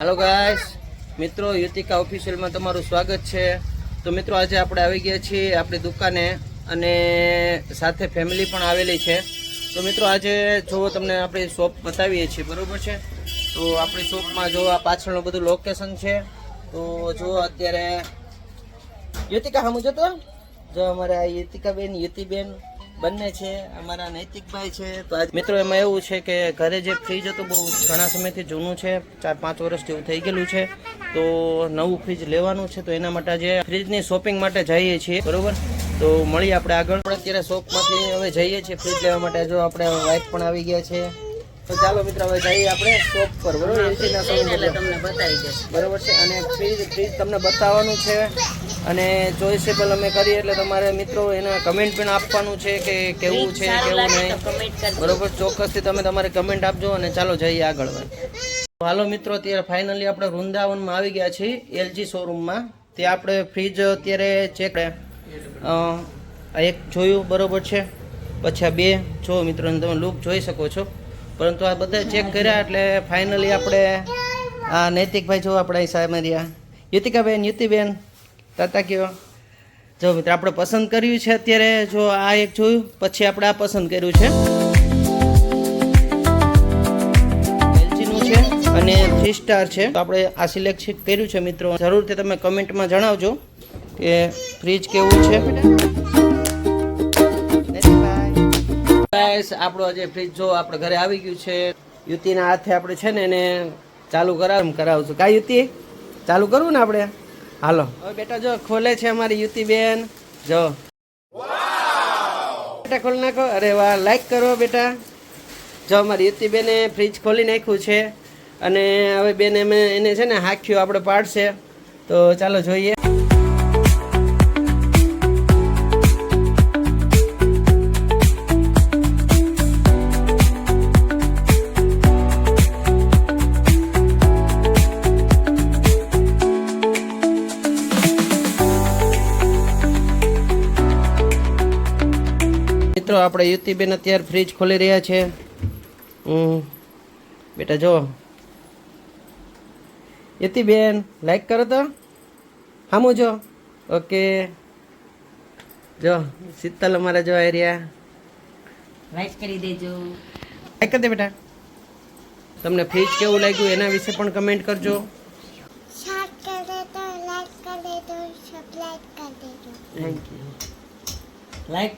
Hello guys मित्रों Yutika official में तमाરું स्वागत है। तो मित्रों आज આપણે આવી ગયા છીએ આપણી દુકાને અને સાથે ફેમિલી પણ આવેલી છે। તો મિત્રો આજે જો તમને આપણી શોપ બતાવીએ છીએ બરોબર છે। તો આપણી શોપમાં જો આ પાછળનું બધું લોકેશન છે। તો જો અત્યારે યુતિકા હમુ જો તો જો અમારા યુતિકા બેન યુતિબેન બંને છે અમારા નૈતિકભાઈ છે। તો આજ મિત્રો એમાં એવું છે કે ઘરે જે ફ્રીજ હતું બહુ ઘણા સમયથી જૂનું છે, 4-5 વર્ષ જેવું થઈ ગયેલું છે। તો નવું ફ્રીજ લેવાનું છે તો એના માટે જે ફ્રીજની શોપિંગ માટે જઈએ છીએ બરોબર। તો મળીએ આપણે આગળ। આપણે અત્યારે શોપમાંથી હવે જઈએ છીએ ફ્રીજ લેવા માટે। જો આપણે વાઇફ પણ આવી ગયા છે તો ચાલો મિત્રો હવે જઈએ આપણે શોપ પર બરોબર। એલજીના શોરૂમ એટલે તમને બતાવી દઈશ બરોબર છે। અને ફ્રીજ તમને બતાવવાનું છે અને ચોઇસેબલ અમે કરીએ એટલે તમારે મિત્રો એને કમેન્ટ પણ આપવાનું છે કે કેવું છે કેવું નહીં બરોબર। ચોક્કસથી તમે તમારી કમેન્ટ આપજો અને ચાલો જઈએ આગળ। હાલો મિત્રો અત્યારે ફાઇનલી આપણે વૃંદાવનમાં આવી ગયા છીએ એલજી શોરૂમમાં। ત્યાં આપણે ફ્રીજ અત્યારે ચેક એક જોયું બરોબર છે, પછી આ બે જો મિત્રો તમે લુક જોઈ શકો છો। પરંતુ આ બધા ચેક કર્યા એટલે ફાઇનલી આપણે આ નૈતિકભાઈ જો આપણે સામે રહ્યા યુતિકાબેન યુતિબેન તાતા કયો જો મિત્રો આપણે પસંદ કર્યું છે અત્યારે। જો આ એક જોયું પછી આપણે આ પસંદ કર્યું છે એલજીનું છે અને 3 સ્ટાર છે। તો આપણે આ સિલેક્ટ કર્યું છે મિત્રો। જરૂરથી તમે કમેન્ટમાં જણાવજો કે ફ્રીજ કેવું છે। ગાઈસ આપણો જે ફ્રીજ જો આપણે ઘરે આવી ગયું છે। યુતિના હાથે આપણે છે ને એને ચાલુ કરાવશું કા યુતિ ચાલુ કરવું ને આપણે। હાલો હવે બેટા જો ખોલે છે અમારી યુતિબેન જો બેટા ખોલી નાખો। અરે વાહ લાઈક કરો બેટા। જો અમારી યુતિબેને ફ્રીજ ખોલી નાખ્યું છે અને હવે બેન એને છે ને હાખ્યું આપણે પાડશે। તો ચાલો જોઈએ। મિત્રો આપણે યુતિબેન અત્યારે ફ્રીજ ખોલી રહ્યા છે। બેટા જો યુતિબેન લાઈક કરો તો હામું જો ઓકે। જો શીતલ અમારા જો આવી રહ્યા લાઈક કરી દેજો। લાઈક કરી દે બેટા। તમને ફ્રીજ કેવું લાગ્યું એના વિશે પણ કમેન્ટ કરજો। શેર કરી દેજો, લાઈક કરી દેજો, સબસ્ક્રાઇબ કરી દેજો। Thank you. લાઈક